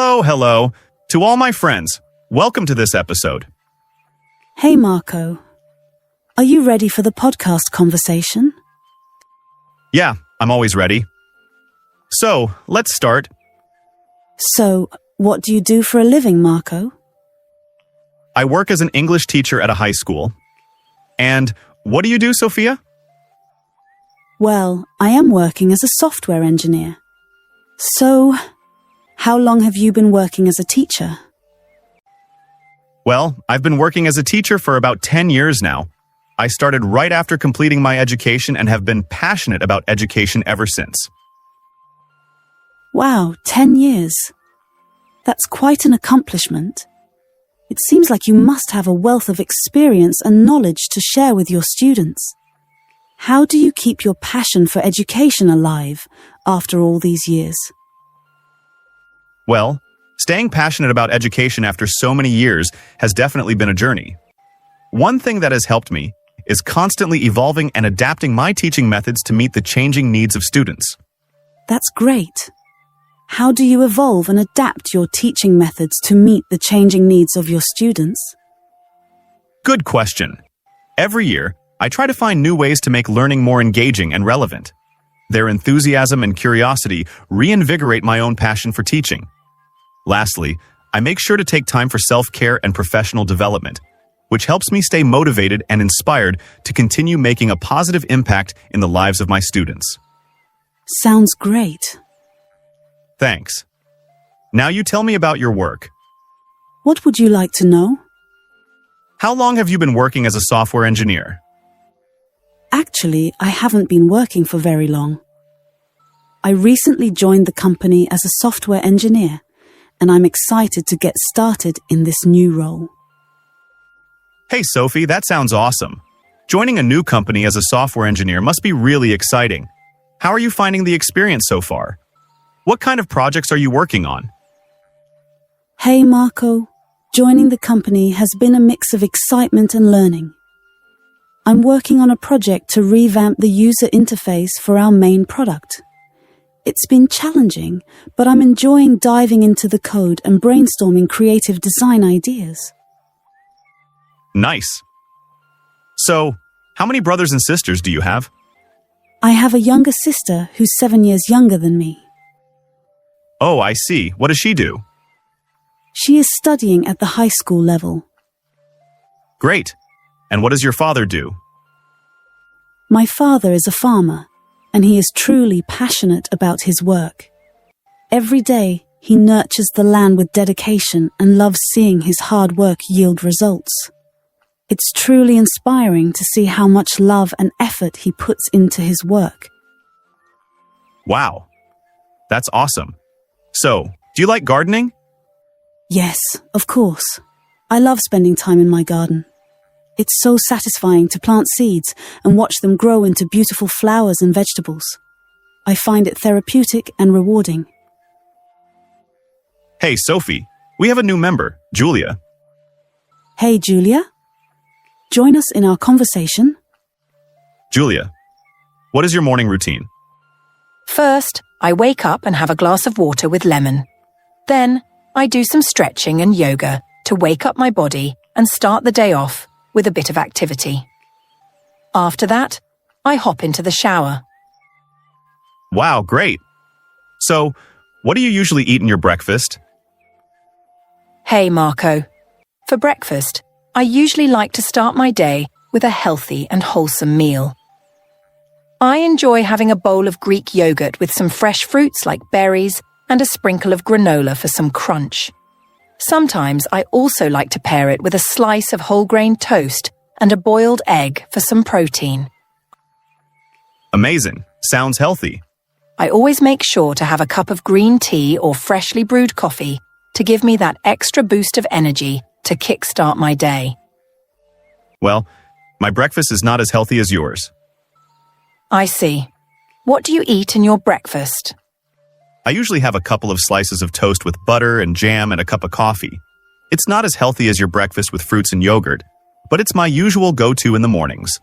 Hello, hello. To all my friends, welcome to this episode. Hey Marco, are you ready for the podcast conversation? Yeah, I'm always ready. So, let's start. So, what do you do for a living, Marco? I work as an English teacher at a high school. And what do you do, Sophia? Well, I am working as a software engineer. So, how long have you been working as a teacher? Well, I've been working as a teacher for about 10 years now. I started right after completing my education and have been passionate about education ever since. Wow, 10 years. That's quite an accomplishment. It seems like you must have a wealth of experience and knowledge to share with your students. How do you keep your passion for education alive after all these years? Well, staying passionate about education after so many years has definitely been a journey. One thing that has helped me is constantly evolving and adapting my teaching methods to meet the changing needs of students. That's great. How do you evolve and adapt your teaching methods to meet the changing needs of your students? Good question. Every year, I try to find new ways to make learning more engaging and relevant. Their enthusiasm and curiosity reinvigorate my own passion for teaching. Lastly, I make sure to take time for self-care and professional development, which helps me stay motivated and inspired to continue making a positive impact in the lives of my students. Sounds great. Thanks. Now you tell me about your work. What would you like to know? How long have you been working as a software engineer? Actually, I haven't been working for very long. I recently joined the company as a software engineer, and I'm excited to get started in this new role. Hey Sophie, that sounds awesome. Joining a new company as a software engineer must be really exciting. How are you finding the experience so far? What kind of projects are you working on? Hey Marco, joining the company has been a mix of excitement and learning. I'm working on a project to revamp the user interface for our main product. It's been challenging, but I'm enjoying diving into the code and brainstorming creative design ideas. Nice. So, how many brothers and sisters do you have? I have a younger sister who's 7 years younger than me. Oh, I see. What does she do? She is studying at the high school level. Great. And what does your father do? My father is a farmer, and he is truly passionate about his work. Every day, he nurtures the land with dedication and loves seeing his hard work yield results. It's truly inspiring to see how much love and effort he puts into his work. Wow. That's awesome. So, do you like gardening? Yes, of course. I love spending time in my garden. It's so satisfying to plant seeds and watch them grow into beautiful flowers and vegetables. I find it therapeutic and rewarding. Hey, Sophie, we have a new member, Julia. Hey, Julia. Join us in our conversation. Julia, what is your morning routine? First, I wake up and have a glass of water with lemon. Then, I do some stretching and yoga to wake up my body and start the day off with a bit of activity. After that, I hop into the shower. Wow, great. So, what do you usually eat in your breakfast? Hey, Marco. For breakfast, I usually like to start my day with a healthy and wholesome meal. I enjoy having a bowl of Greek yogurt with some fresh fruits like berries and a sprinkle of granola for some crunch. Sometimes I also like to pair it with a slice of whole grain toast and a boiled egg for some protein. Amazing. Sounds healthy. I always make sure to have a cup of green tea or freshly brewed coffee to give me that extra boost of energy to kickstart my day. Well, my breakfast is not as healthy as yours. I see. What do you eat in your breakfast? I usually have a couple of slices of toast with butter and jam and a cup of coffee. It's not as healthy as your breakfast with fruits and yogurt, but it's my usual go-to in the mornings.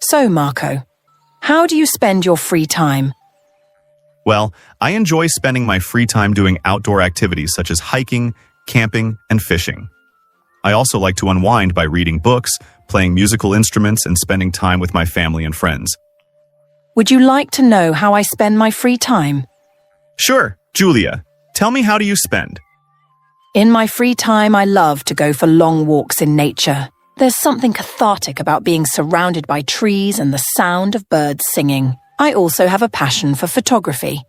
So, Marco, how do you spend your free time? Well, I enjoy spending my free time doing outdoor activities such as hiking, camping, and fishing. I also like to unwind by reading books, playing musical instruments, and spending time with my family and friends. Would you like to know how I spend my free time? Sure, Julia, tell me, how do you spend? In my free time, I love to go for long walks in nature. There's something cathartic about being surrounded by trees and the sound of birds singing. I also have a passion for photography.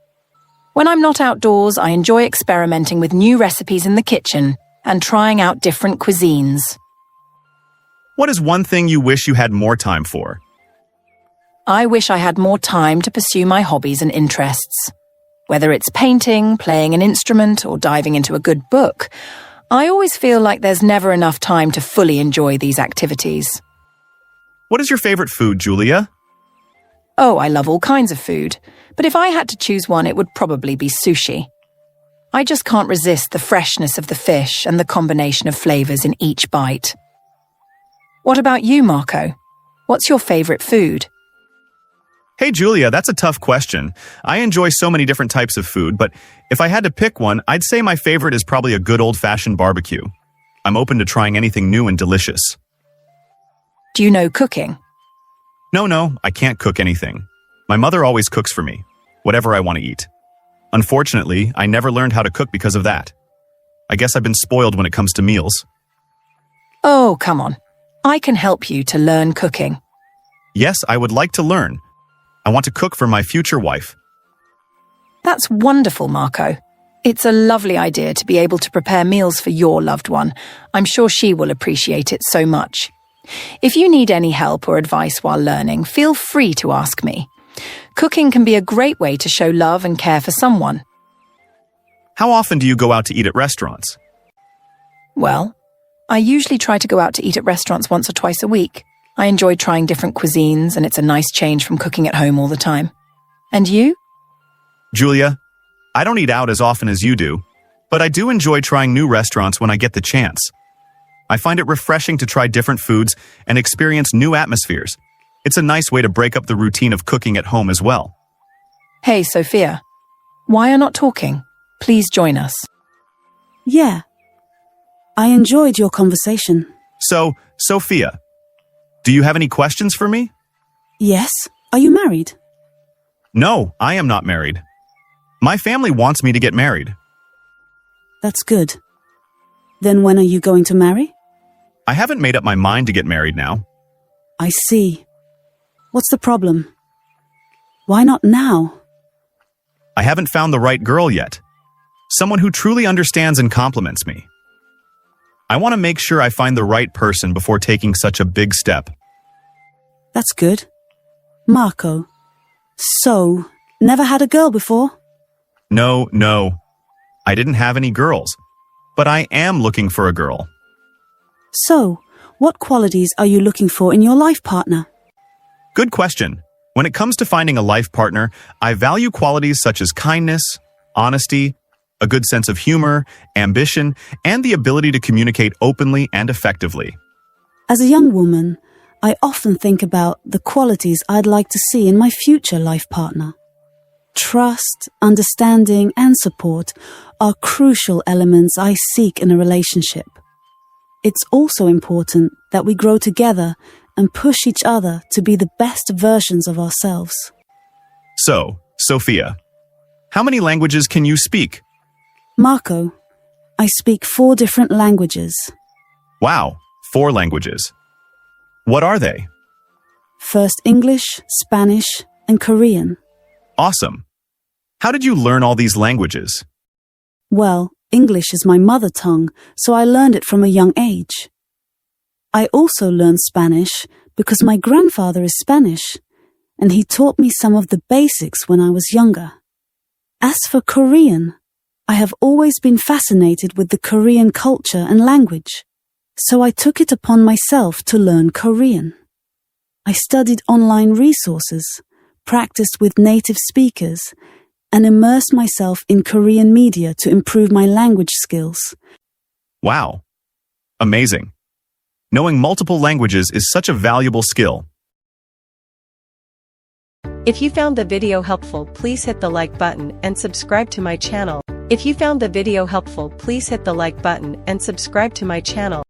When I'm not outdoors, I enjoy experimenting with new recipes in the kitchen and trying out different cuisines. What is one thing you wish you had more time for? I wish I had more time to pursue my hobbies and interests. Whether it's painting, playing an instrument, or diving into a good book, I always feel like there's never enough time to fully enjoy these activities. What is your favorite food, Julia? Oh, I love all kinds of food, but if I had to choose one, it would probably be sushi. I just can't resist the freshness of the fish and the combination of flavors in each bite. What about you, Marco? What's your favorite food? Hey, Julia, that's a tough question. I enjoy so many different types of food, but if I had to pick one, I'd say my favorite is probably a good old-fashioned barbecue. I'm open to trying anything new and delicious. Do you know cooking? No, I can't cook anything. My mother always cooks for me, whatever I want to eat. Unfortunately, I never learned how to cook because of that. I guess I've been spoiled when it comes to meals. Oh, come on. I can help you to learn cooking. Yes, I would like to learn. I want to cook for my future wife. That's wonderful, Marco. It's a lovely idea to be able to prepare meals for your loved one. I'm sure she will appreciate it so much. If you need any help or advice while learning, feel free to ask me. Cooking can be a great way to show love and care for someone. How often do you go out to eat at restaurants? Well, I usually try to go out to eat at restaurants once or twice a week. I enjoy trying different cuisines, and it's a nice change from cooking at home all the time. And you? Julia, I don't eat out as often as you do, but I do enjoy trying new restaurants when I get the chance. I find it refreshing to try different foods and experience new atmospheres. It's a nice way to break up the routine of cooking at home as well. Hey, Sophia. Why are not talking? Please join us. Yeah. I enjoyed your conversation. So, Sophia, do you have any questions for me? Yes. Are you married? No, I am not married. My family wants me to get married. That's good. Then when are you going to marry? I haven't made up my mind to get married now. I see. What's the problem? Why not now? I haven't found the right girl yet. Someone who truly understands and compliments me. I want to make sure I find the right person before taking such a big step. That's good. Marco. So, never had a girl before? No. I didn't have any girls. But I am looking for a girl. So, what qualities are you looking for in your life partner? Good question. When it comes to finding a life partner, I value qualities such as kindness, honesty, a good sense of humor, ambition, and the ability to communicate openly and effectively. As a young woman, I often think about the qualities I'd like to see in my future life partner. Trust, understanding, and support are crucial elements I seek in a relationship. It's also important that we grow together and push each other to be the best versions of ourselves. So, Sophia, how many languages can you speak? Marco, I speak 4 different languages. Wow, 4 languages. What are they? First English, Spanish, and Korean. Awesome. How did you learn all these languages? Well, English is my mother tongue, so I learned it from a young age. I also learned Spanish because my grandfather is Spanish, and he taught me some of the basics when I was younger. As for Korean, I have always been fascinated with the Korean culture and language, so I took it upon myself to learn Korean. I studied online resources, practiced with native speakers, and immersed myself in Korean media to improve my language skills. Wow. Amazing. Knowing multiple languages is such a valuable skill. If you found the video helpful, please hit the like button and subscribe to my channel. If you found the video helpful, please hit the like button and subscribe to my channel.